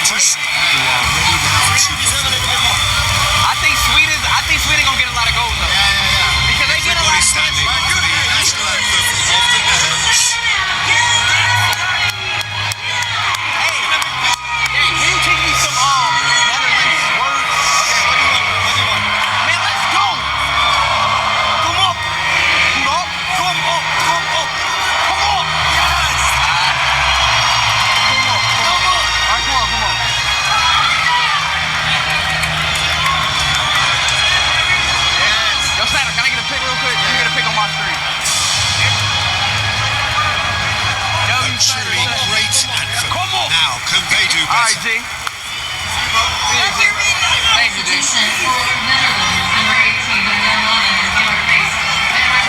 supporters who are ready now to perform. I think Sweden gonna get a lot of goals though. Because they get a lot of standing for the national anthem of the Netherlands. Hey, can you teach me some Netherlands words? Okay, what do you want? Man, let's go. Come on. Come on. Come on. Come on. Come on. Yes! Come on. Come on. All right, come on. Yo, Santa, can I get a pic real quick? Let me get a pic on my screen. A truly great anthem. Come on. Now, can they do All right, better? G. Thank you, G. So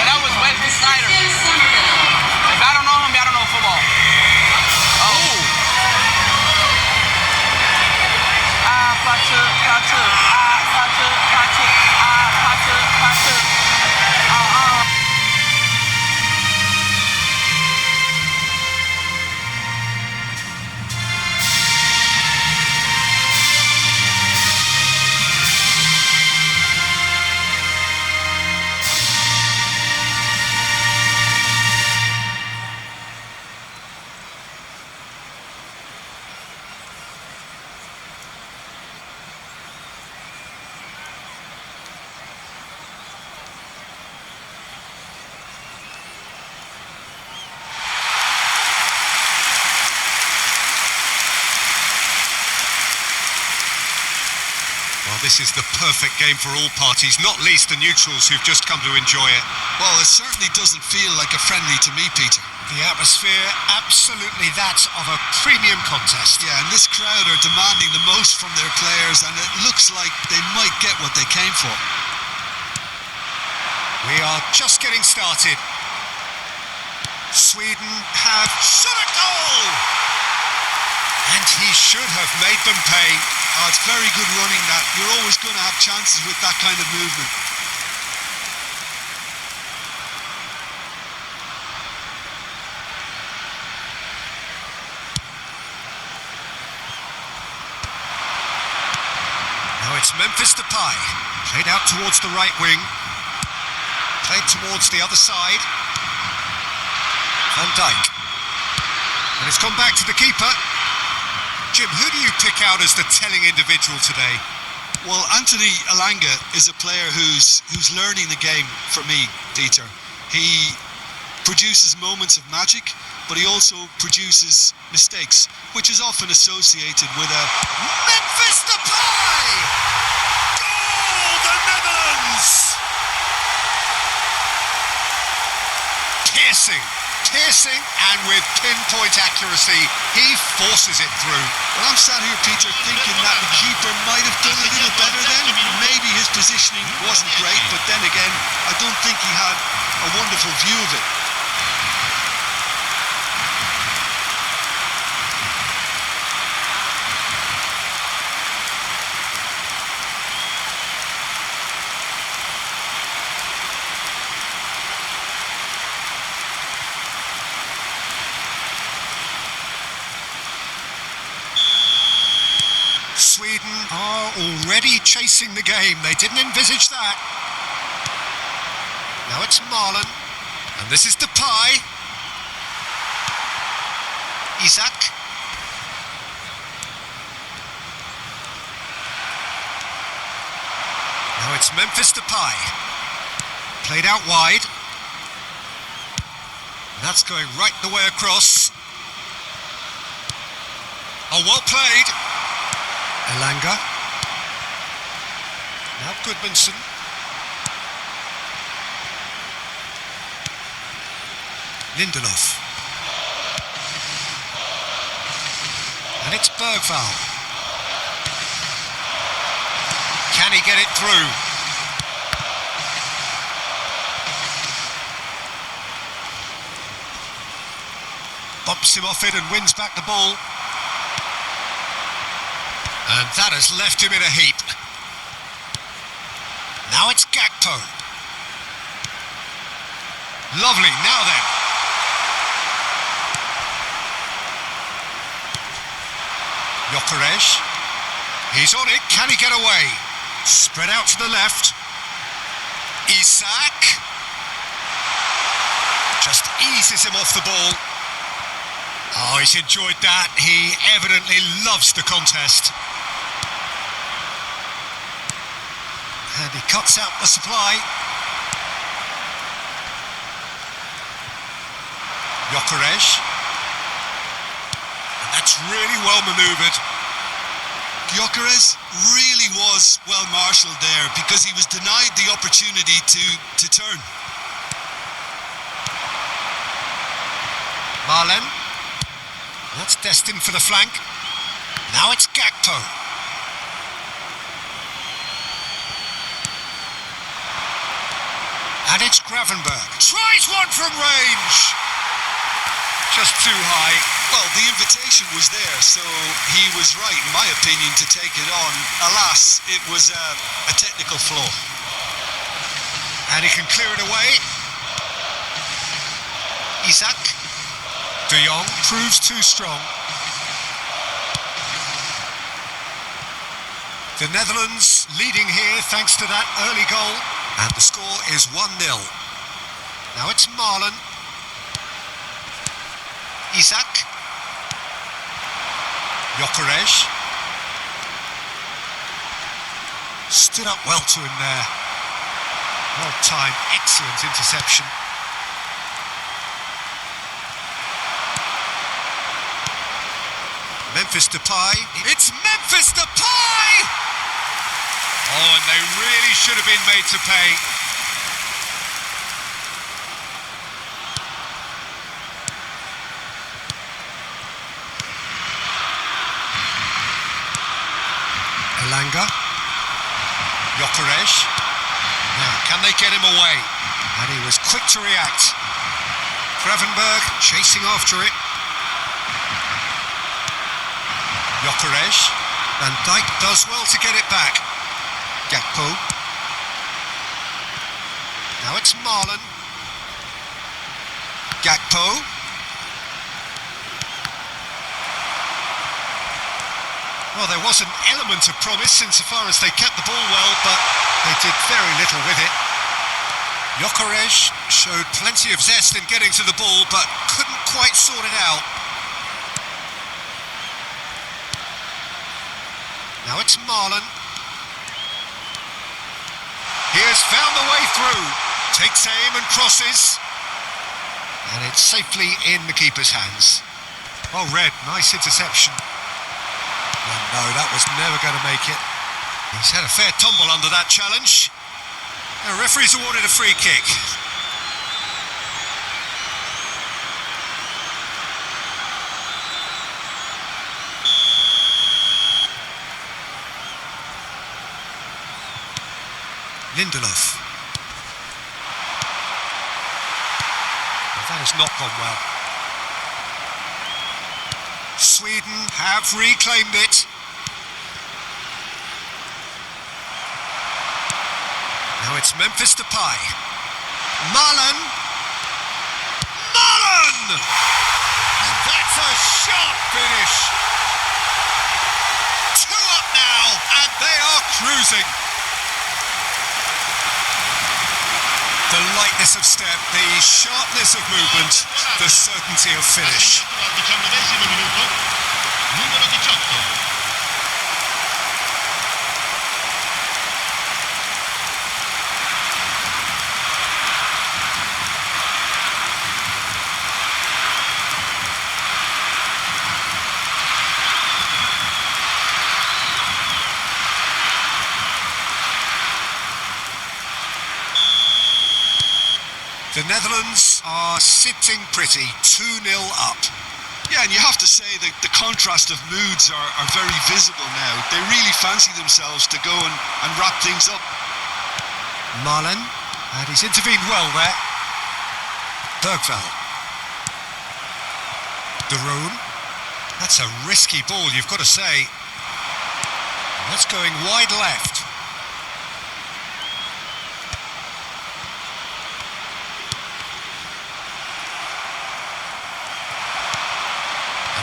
that was Wesley Snyder. If I don't know him, I don't know football. Oh. Well, this is the perfect game for all parties, not least the neutrals who've just come to enjoy it. Well, it certainly doesn't feel like a friendly to me, Peter. The atmosphere, absolutely that of a premium contest. Yeah, and this crowd are demanding the most from their players, and it looks like they might get what they came for. We are just getting started. Sweden have shot a goal! And he should have made them pay. Oh, it's very good running that. You're always going to have chances with that kind of movement. Now it's Memphis Depay. Played out towards the right wing. Played towards the other side. Van Dijk. And it's gone back to the keeper. Jim, who do you pick out as the telling individual today? Well, Anthony Elanga is a player who's learning the game for me, Dieter. He produces moments of magic, but he also produces mistakes, which is often associated with a Memphis Depay! Goal, the Netherlands! Piercing, and with pinpoint accuracy, he forces it through. Well, I'm sat here, Peter, thinking that the keeper might have done a little better then. Maybe his positioning wasn't great, but then again, I don't think he had a wonderful view of it. Sweden are already chasing the game. They didn't envisage that. Now it's Marlon. And this is Depay. Isak. Now it's Memphis Depay. Played out wide. That's going right the way across. Oh, well played. Elanga. Now Goodmanson. Lindelof. And it's Bergvall. Can he get it through? Bumps him off it and wins back the ball. And that has left him in a heap. Now it's Gakpo. Lovely, now then. Gyökeres. He's on it. Can he get away? Spread out to the left. Isak. Just eases him off the ball. Oh, he's enjoyed that. He evidently loves the contest. And he cuts out the supply. Gyökeres. And that's really well manoeuvred. Gyökeres really was well marshalled there because he was denied the opportunity to turn. Marlen. That's destined for the flank. Now it's Gakpo. And it's Gravenberg. Tries one from range. Just too high. Well, the invitation was there, so he was right, in my opinion, to take it on. Alas, it was a technical flaw. And he can clear it away. Isak. De Jong proves too strong. The Netherlands leading here thanks to that early goal. And the score is 1-0. Now it's Marlen. Isak. Gyökeres. Stood up well to him there. Well timed, excellent interception. Memphis Depay. It's Memphis Depay! Oh, and they really should have been made to pay. Elanga. Gyökeres. Now, can they get him away? And he was quick to react. Gravenberg chasing after it. Gyökeres. Van Dijk does well to get it back. Gakpo. Now it's Marlen. Gakpo. Well, there was an element of promise insofar as they kept the ball well, but they did very little with it. Gyökeres showed plenty of zest in getting to the ball, but couldn't quite sort it out. Now it's Marlen. He has found the way through. Takes aim and crosses. And it's safely in the keeper's hands. Oh, Red, nice interception. Oh, no, that was never going to make it. He's had a fair tumble under that challenge. The referee's awarded a free kick. Lindelof. Well, that has not gone well. Sweden have reclaimed it. Now it's Memphis Depay. Marlen. Marlen! And that's a sharp finish. 2 up now, and they are cruising. The lightness of step, the sharpness of movement, the certainty of finish. The Netherlands are sitting pretty, 2-0 up. Yeah, and you have to say that the contrast of moods are very visible now. They really fancy themselves to go and wrap things up. Marlen, and he's intervened well there. Bergvall. De Roon. That's a risky ball, you've got to say. And that's going wide left.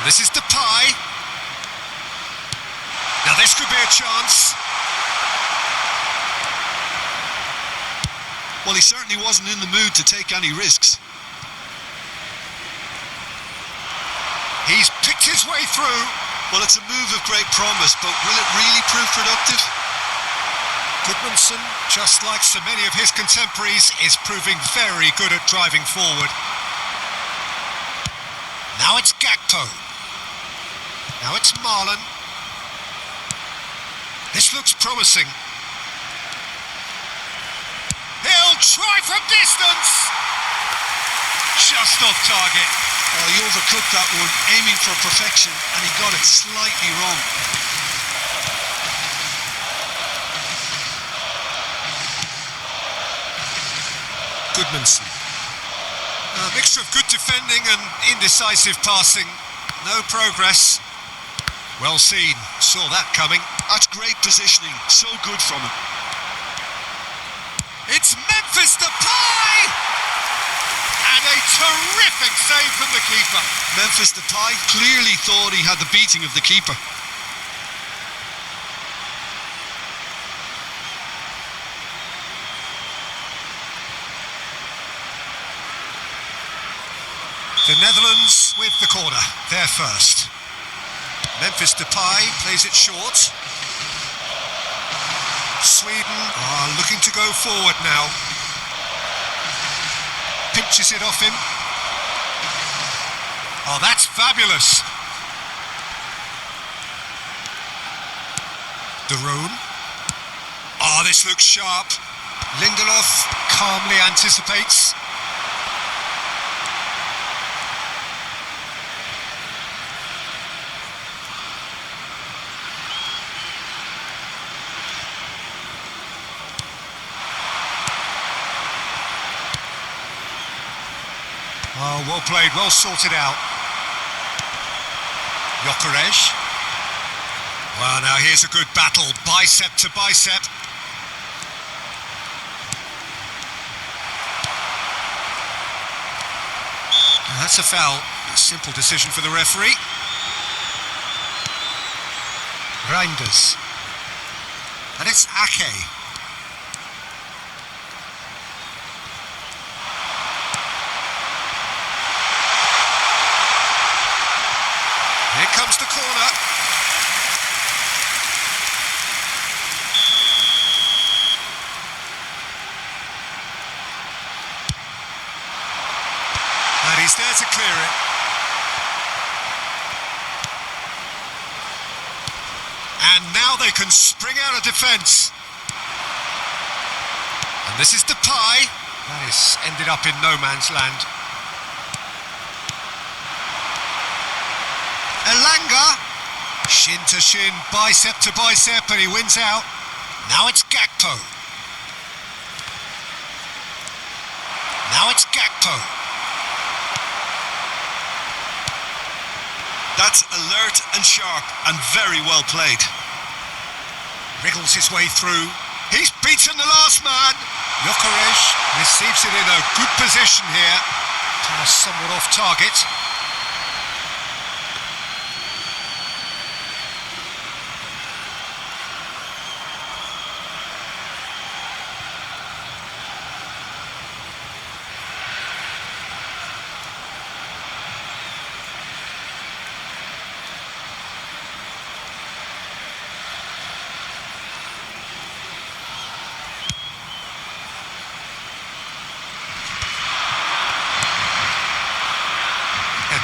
This is Depay. This could be a chance. Well, he certainly wasn't in the mood to take any risks. He's picked his way through. Well, it's a move of great promise, but will it really prove productive? Goodmanson, just like so many of his contemporaries, is proving very good at driving forward. Now it's Gakpo. Now it's Marlon. This looks promising. He'll try from distance. Just off target. Oh, he overcooked that one, aiming for perfection, and he got it slightly wrong. Goodmanson. A mixture of good defending and indecisive passing. No progress. Well seen. Saw that coming. That's great positioning. So good from him. It's Memphis Depay! And a terrific save from the keeper. Memphis Depay clearly thought he had the beating of the keeper. The Netherlands with the corner. They're first. Memphis Depay plays it short. Sweden are looking to go forward now. Pinches it off him. Oh, that's fabulous. De Roon. Oh, this looks sharp. Lindelof calmly anticipates. Oh, well played, well sorted out. Gyökeres. Well, now here's a good battle, bicep to bicep. That's a foul. A simple decision for the referee. Reinders. And it's Ake. Here comes the corner. And he's there to clear it. And now they can spring out of defence. And this is Depay. That has ended up in no man's land. Elanga, shin to shin, bicep to bicep, and he wins out. Now it's Gakpo. Now it's Gakpo. That's alert and sharp and very well played. Wriggles his way through. He's beaten the last man. Gyökeres receives it in a good position here. Pass somewhat off target.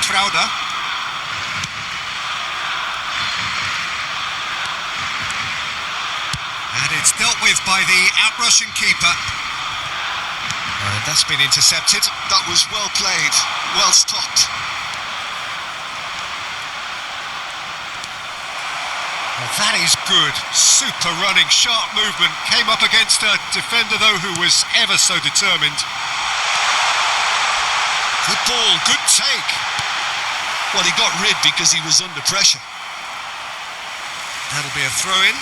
Trauder. And it's dealt with by the outrushing keeper. And that's been intercepted. That was well played, well stopped. Well, that is good. Super running, sharp movement. Came up against a defender, though, who was ever so determined. Good ball, good take. Well, he got rid because he was under pressure. That'll be a throw-in.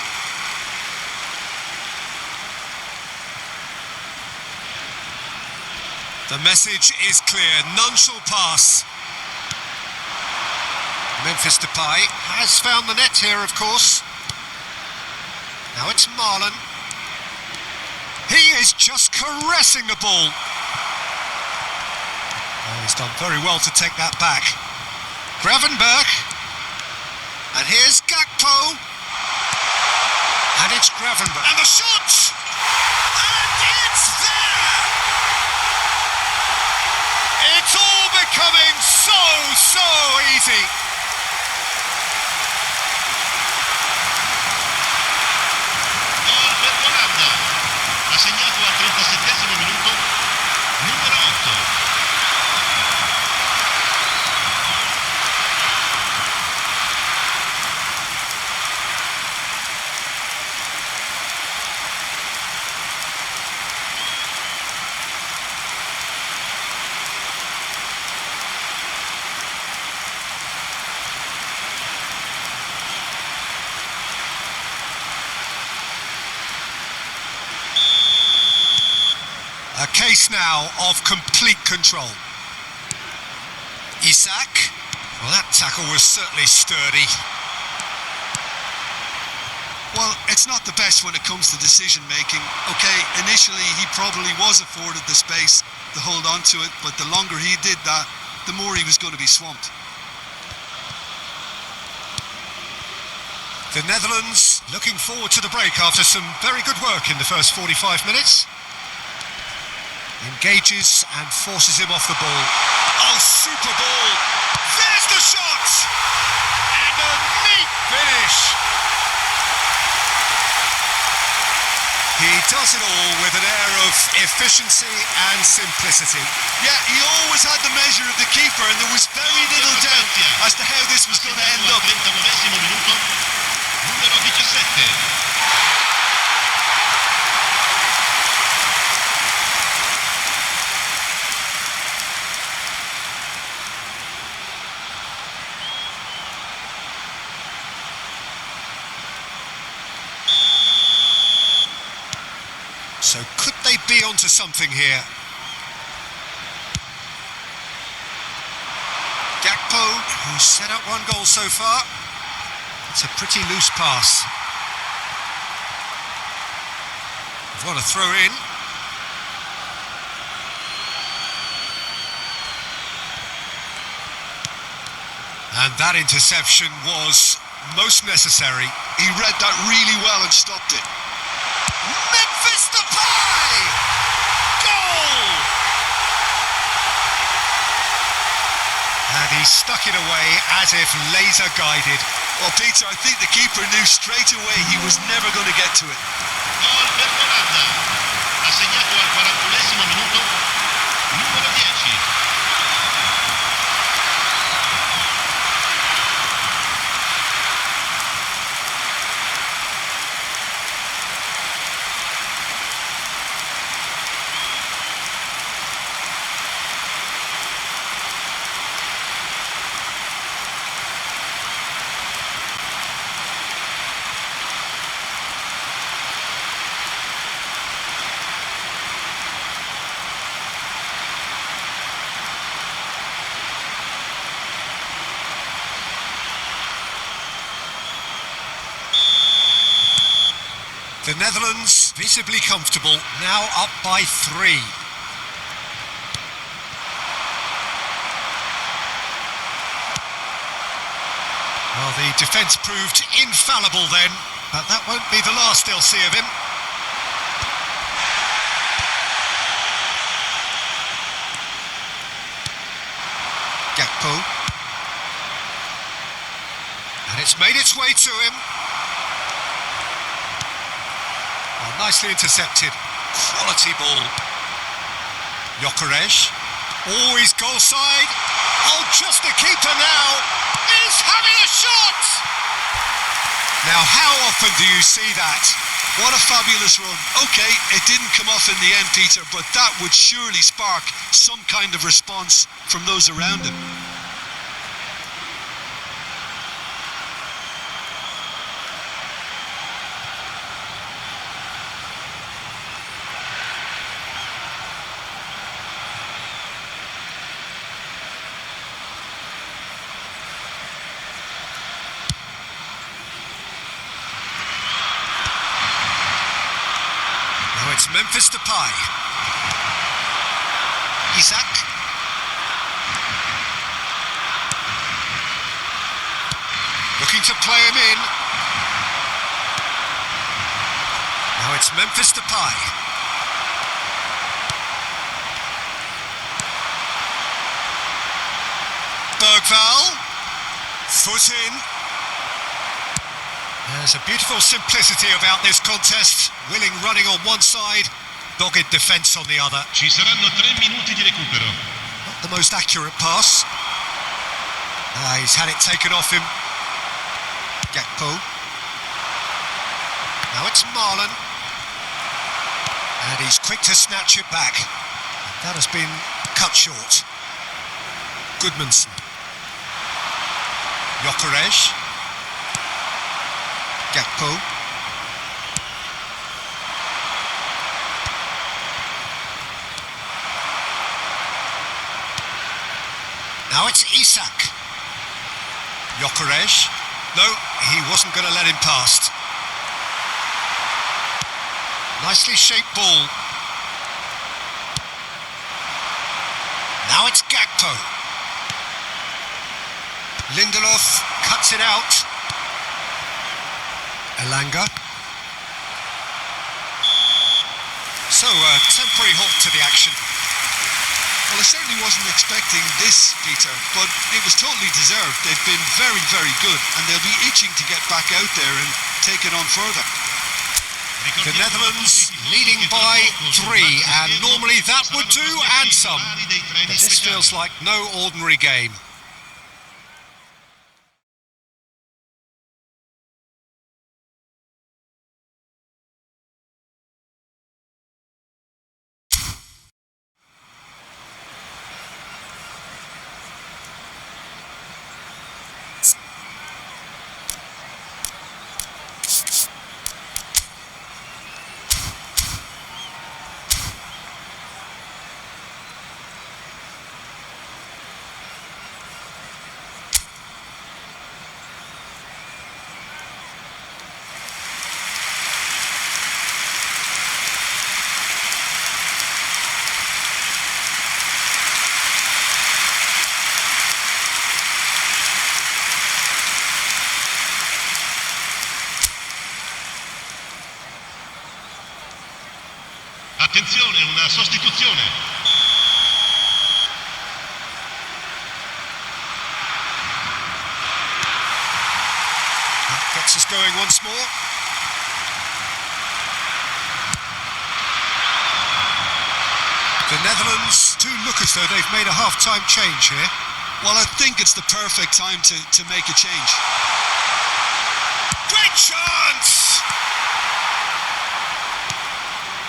The message is clear. None shall pass. Memphis Depay has found the net here, of course. Now it's Marlon. He is just caressing the ball. Oh, he's done very well to take that back. Gravenberg. And here's Gakpo. And it's Gravenberg. And the shot! And it's there! It's all becoming so easy. Gol per l'Olanda. Ha segnato al 37esimo minuto numero 8. A case now of complete control. Isak. Well, that tackle was certainly sturdy. Well, it's not the best when it comes to decision making. Okay, initially he probably was afforded the space to hold on to it, but the longer he did that, the more he was going to be swamped. The Netherlands looking forward to the break after some very good work in the first 45 minutes. Engages and forces him off the ball. Oh, super ball! There's the shot! And a neat finish! He does it all with an air of efficiency and simplicity. Yeah, he always had the measure of the keeper, and there was very little doubt as to how this was going to end up. 39esimo minuto numero 17. So could they be onto something here? Gakpo, who's set up one goal so far. It's a pretty loose pass. We've got a throw in. And that interception was most necessary. He read that really well and stopped it. Memphis Depay! Goal! And he stuck it away as if laser guided. Well, Peter, I think the keeper knew straight away he was never going to get to it. Gol per l'Olanda. Ha segnato al 41esimo minuto numero 10. The Netherlands visibly comfortable, now up by 3. Well, the defence proved infallible then, but that won't be the last they'll see of him. Gakpo. And it's made its way to him. Well, nicely intercepted. Quality ball. Gyökeres. Oh, he's goal side. Oh, just the keeper now. He's having a shot! Now, how often do you see that? What a fabulous run. Okay, it didn't come off in the end, Peter, but that would surely spark some kind of response from those around him. it's Memphis Depay. Isak. Looking to play him in. Now it's Memphis Depay. Bergvall. Foot in. There's a beautiful simplicity about this contest. Willing running on one side, dogged defence on the other. Ci saranno 3 minuti di recupero. Not the most accurate pass. He's had it taken off him. Gakpo. Now it's Marlon. And he's quick to snatch it back. That has been cut short. Goodmanson. Gyökeres. Gakpo. Now it's Isak. Gyökeres. No, he wasn't going to let him past. Nicely shaped ball. Now it's Gakpo. Lindelof cuts it out. Elanga. So, a temporary halt to the action. Well, I certainly wasn't expecting this, Peter, but it was totally deserved. They've been very, very good, and they'll be itching to get back out there and take it on further. The Netherlands leading by 3, and normally that would do, and some. But this feels like no ordinary game. Attenzione, una sostituzione. That gets us going once more. The Netherlands do look as though they've made a half-time change here. Well, I think it's the perfect time to make a change. Great chance!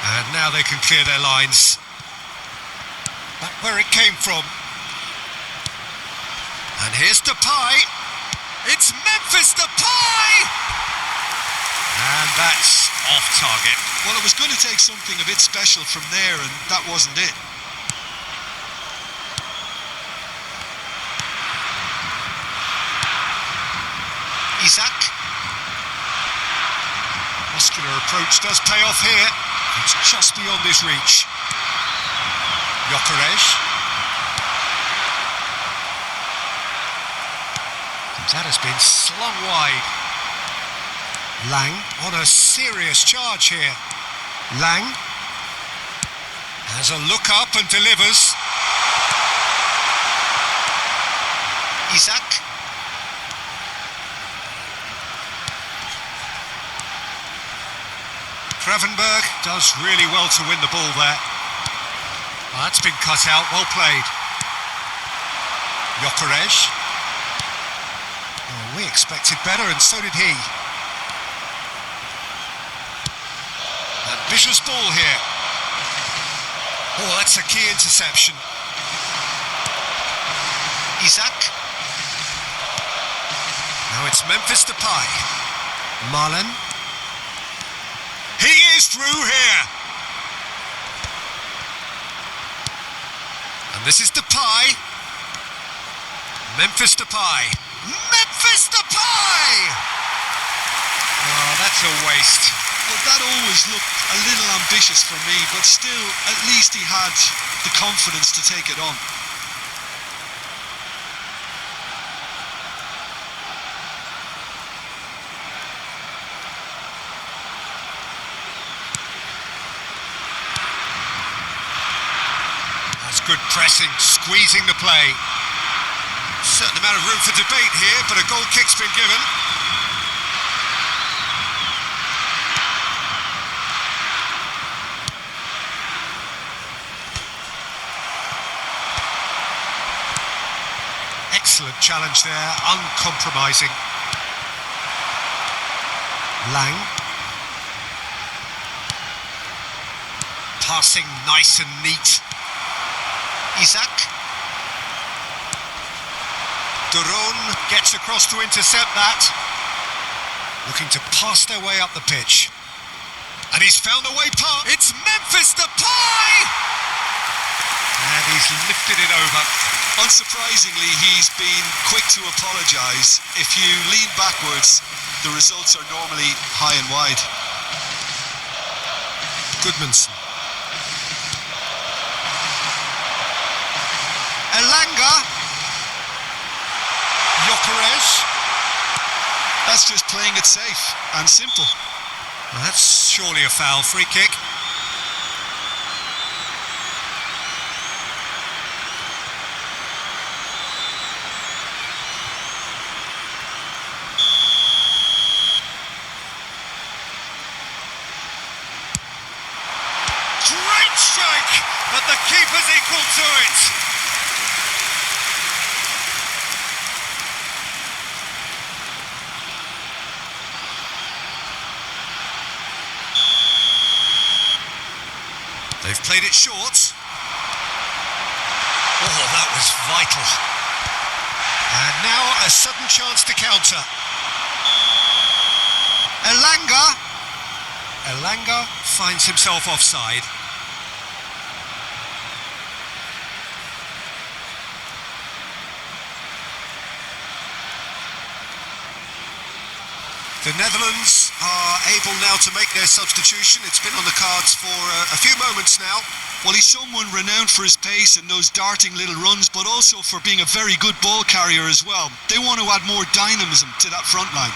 And now they can clear their lines. Back where it came from. And here's Depay. It's Memphis Depay! And that's off target. Well, it was going to take something a bit special from there, and that wasn't it. Isak. Muscular approach does pay off here. It's just beyond his reach. Gyökeres. That has been slung wide. Lang on a serious charge here. Lang has a look up and delivers. Isak. Gravenberg does really well to win the ball there. That's been cut out, well played. Gyökeres. Oh, we expected better, and so did he. Ambitious ball here. Oh, that's a key interception. Isak. Now it's Memphis Depay. Marlon. He is through here. And this is Depay. Memphis Depay. Memphis Depay! Oh, that's a waste. Well, that always looked a little ambitious for me, but still, at least he had the confidence to take it on. That's good pressing, squeezing the play. Certain amount of room for debate here, but a goal kick's been given. Excellent challenge there, uncompromising. Lang. Passing nice and neat. Isaac. Duron gets across to intercept that. Looking to pass their way up the pitch. And he's found a way past. It's Memphis Depay! And he's lifted it over. Unsurprisingly, he's been quick to apologise. If you lean backwards, the results are normally high and wide. Goodmanson. Elanga. Gyökeres. That's just playing it safe and simple. Well, that's surely a foul. Free kick. Great strike, but the keeper's equal to it. They've played it short. Oh, that was vital. And now a sudden chance to counter. Elanga finds himself offside. The Netherlands are able now to make their substitution. It's been on the cards for a few moments now. Well, he's someone renowned for his pace and those darting little runs, but also for being a very good ball carrier as well. They want to add more dynamism to that front line.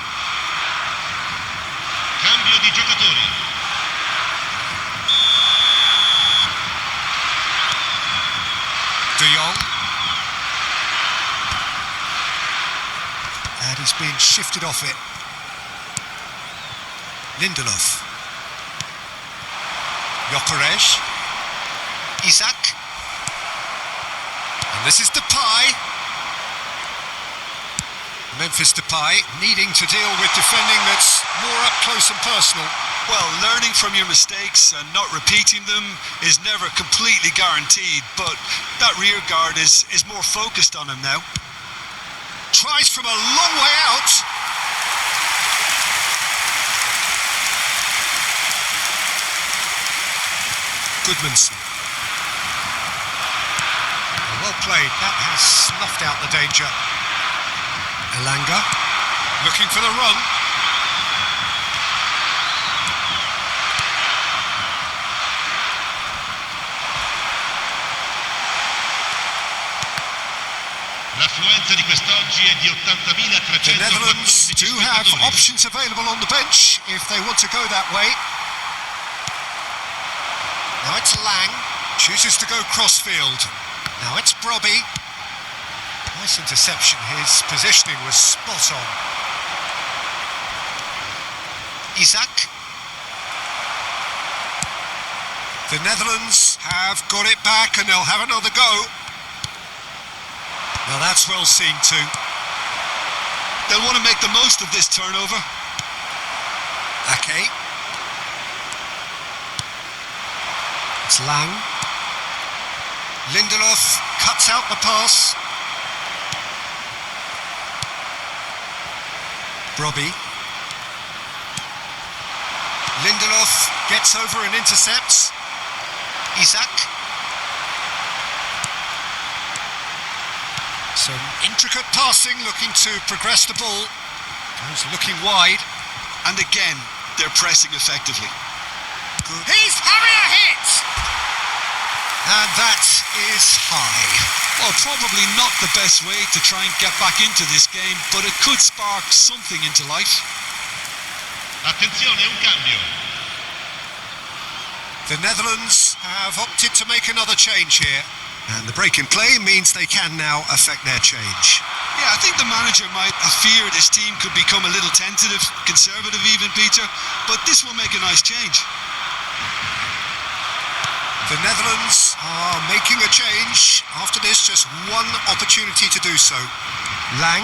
Cambio di giocatori. De Jong. And he's being shifted off it. Lindelof. Gyökeres. Isaac. And this is Depay. Memphis Depay needing to deal with defending that's more up close and personal. Well, learning from your mistakes and not repeating them is never completely guaranteed, but that rear guard is more focused on him now. Tries from a long way out. Goodmanson. Well played. That has snuffed out the danger. Elanga looking for the run. L'affluenza di quest'oggi è di 80.314 The Netherlands do have spettatori. options available on the bench if they want to go that way. Now it's Lang, chooses to go crossfield. Now it's Brobby. Nice interception, his positioning was spot on. Isaac. The Netherlands have got it back and they'll have another go. Now that's well seen too. They'll want to make the most of this turnover. Ake. It's Lang. Lindelof cuts out the pass. Brobby. Lindelof gets over and intercepts. Isaac. Some intricate passing, looking to progress the ball. Goes looking wide. And again, they're pressing effectively. good. He's having a hit! And that is high. Well, probably not the best way to try and get back into this game, but it could spark something into life. Attenzione, un cambio. The Netherlands have opted to make another change here. And the break in play means they can now affect their change. Yeah, I think the manager might have feared his team could become a little tentative, conservative even, Peter, but this will make a nice change. The Netherlands are making a change. After this, just one opportunity to do so. Lang.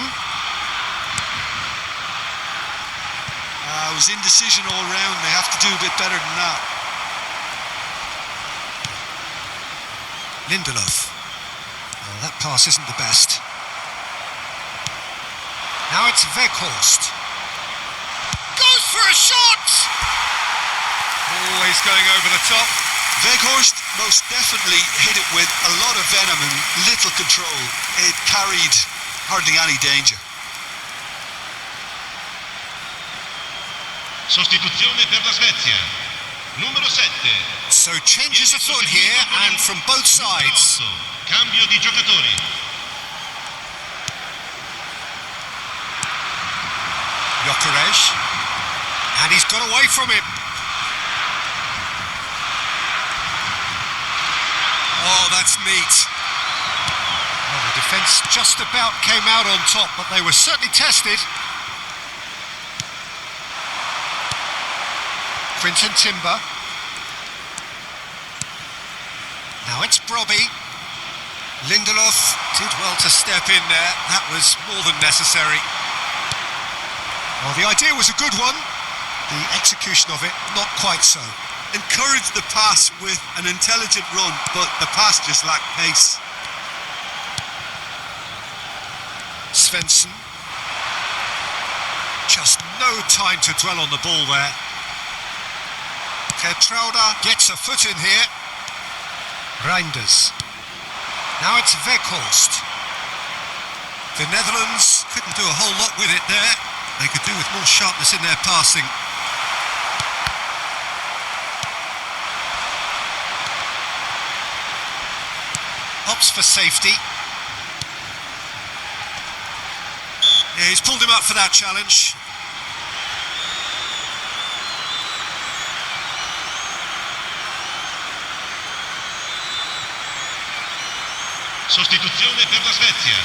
It was indecision all round. They have to do a bit better than that. Lindelof. Well, that pass isn't the best. Now it's Weghorst. Goes for a shot! Always going over the top. Weghorst most definitely hit it with a lot of venom and little control. It carried hardly any danger. Sostituzione per la Svezia. Numero 7. So changes afoot here and from both sides. Cambio di giocatori. Gyökeres. And he's got away from him. Oh, that's neat. Well, the defence just about came out on top, but they were certainly tested. Quinton Timber. Now it's Brobby. Lindelof did well to step in there. That was more than necessary. Well, the idea was a good one. The execution of it, not quite so. Encouraged the pass with an intelligent run, but the pass just lacked pace. Svensson. Just no time to dwell on the ball there. Kertrauda gets a foot in here. Reinders. Now it's Weghorst. The Netherlands couldn't do a whole lot with it there. They could do with more sharpness in their passing. Opts for safety. Yeah, he's pulled him up for that challenge. Sostituzione per la Svezia.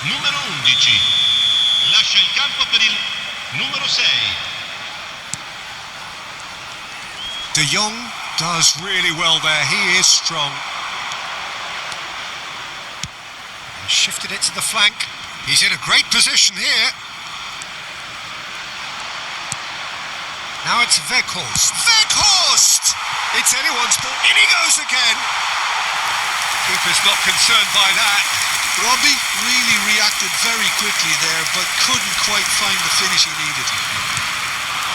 Numero 11. Lascia il campo per il numero 6. De Jong does really well there. He is strong. Shifted it to the flank. He's in a great position here. Now it's Weghorst. Weghorst! It's anyone's ball. In he goes again. Keeper's not concerned by that. Robbie really reacted very quickly there, but couldn't quite find the finish he needed.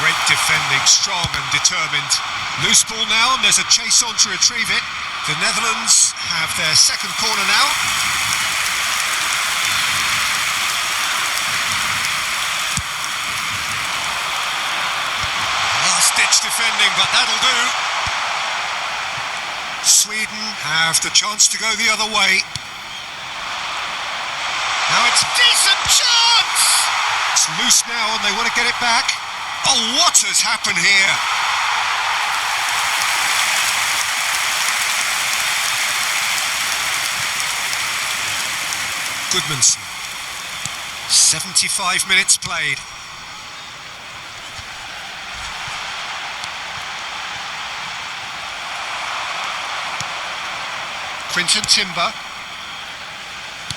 Great defending, strong and determined. Loose ball now, and there's a chase on to retrieve it. The Netherlands have their second corner now. Last-ditch defending, but that'll do. Sweden have the chance to go the other way. Now it's a decent chance! It's loose now and they want to get it back. Oh, what has happened here? Goodmanson. 75 minutes played. Quinton Timber.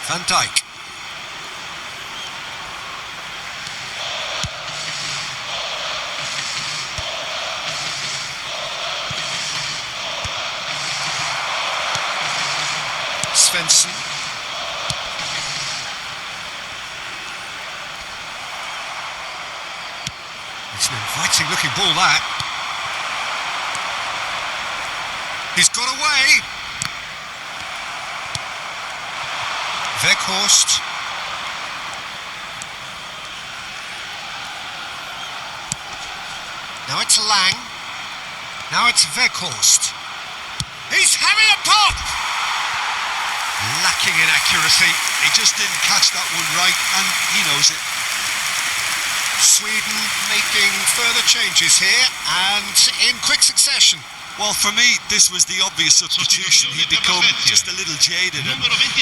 Van Dijk. Svensson. It's an inviting looking ball, that. He's got away. Weghorst. Now it's Lang. Now it's Weghorst. He's having a pop! Lacking in accuracy. He just didn't catch that one right, and he knows it. Sweden making further changes here, and in quick succession. Well, for me, this was the obvious substitution. He'd become just a little jaded, and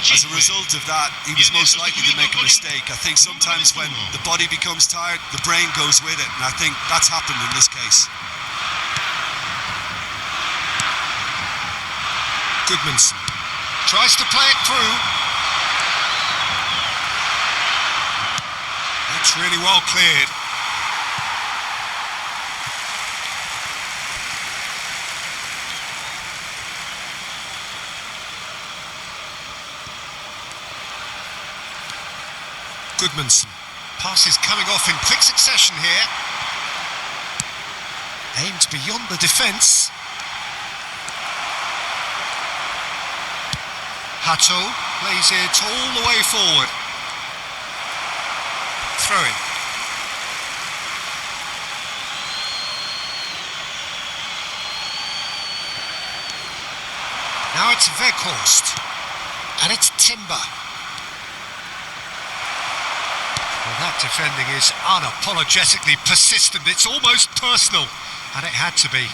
as a result of that, he was most likely to make a mistake. I think sometimes when the body becomes tired, the brain goes with it, and I think that's happened in this case. Goodmanson tries to play it through. That's really well cleared. Goodmanson. Pass is coming off in quick succession here. Aims beyond the defence. Hato plays it all the way forward. Throwing. Now it's Weghorst. And it's Timber. Well, that defending is unapologetically persistent. It's almost personal, and it had to be.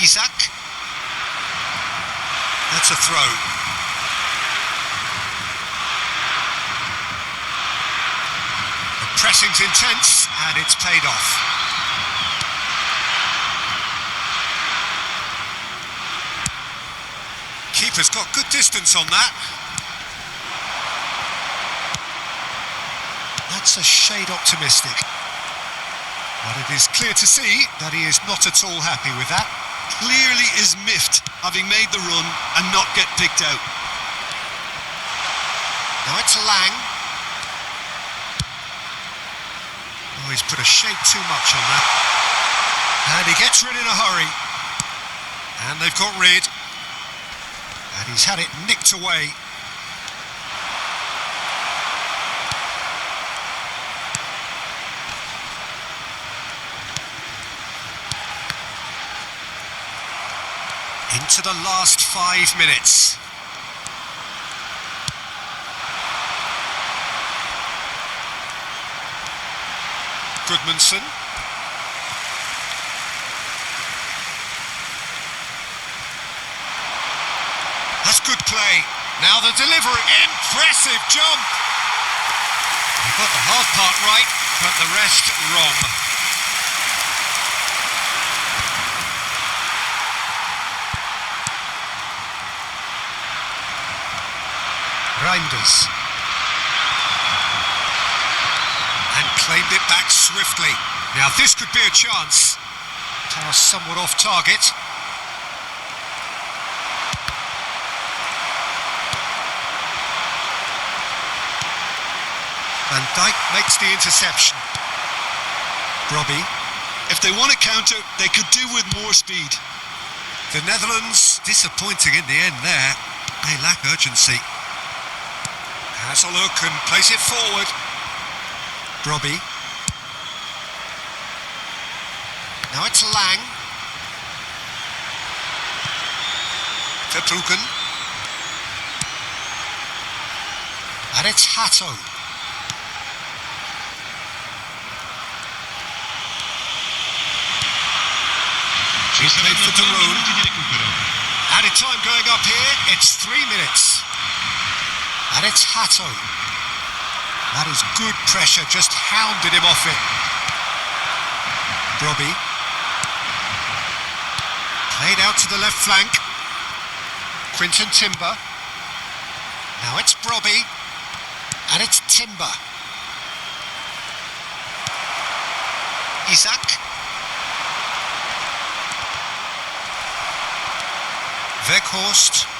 Isaac. That's a throw. The pressing's intense, and it's paid off. Keeper's got good distance on that. That's a shade optimistic. But it is clear to see that he is not at all happy with that. Clearly is miffed, having made the run and not get picked out. Now it's Lang. Oh, he's put a shade too much on that. And he gets rid in a hurry. And they've got rid. And he's had it nicked away. Into the last 5 minutes. Goodmanson. That's good play. Now the delivery. Impressive jump. He got the hard part right, but the rest wrong. Reinders. And claimed it back swiftly. Now this could be a chance. Pass somewhat off target. Van Dijk makes the interception. Robbie. If they want to counter, they could do with more speed. The Netherlands disappointing in the end there. They lack urgency. Has a look and plays it forward. Robbie. Now it's Lang. Verbruggen. And it's Hato. He's played for Daron. Added time going up here. It's 3 minutes. And it's Hato. That is good pressure, just hounded him off it. Robbie. Played out to the left flank. Quinton Timber. Now it's Robbie. And it's Timber. Isaac. Weghorst.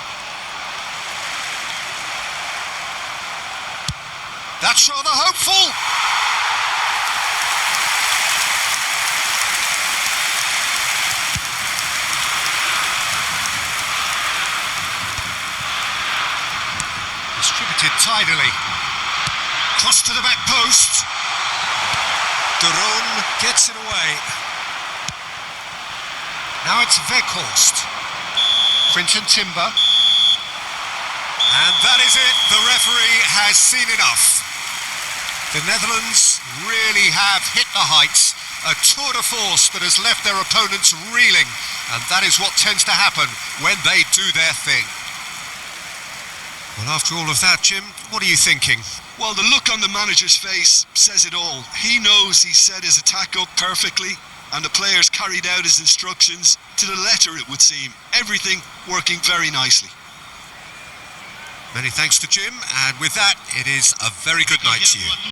That's rather hopeful. Distributed tidily. Cross to the back post. Daron gets it away. Now it's Weghorst. Quinton Timber. And that is it. The referee has seen enough. The Netherlands really have hit the heights. A tour de force that has left their opponents reeling. And that is what tends to happen when they do their thing. Well, after all of that, Jim, what are you thinking? Well, the look on the manager's face says it all. He knows he set his attack up perfectly, and the players carried out his instructions to the letter, it would seem. Everything working very nicely. Many thanks to Jim, and with that, it is a very good night to you.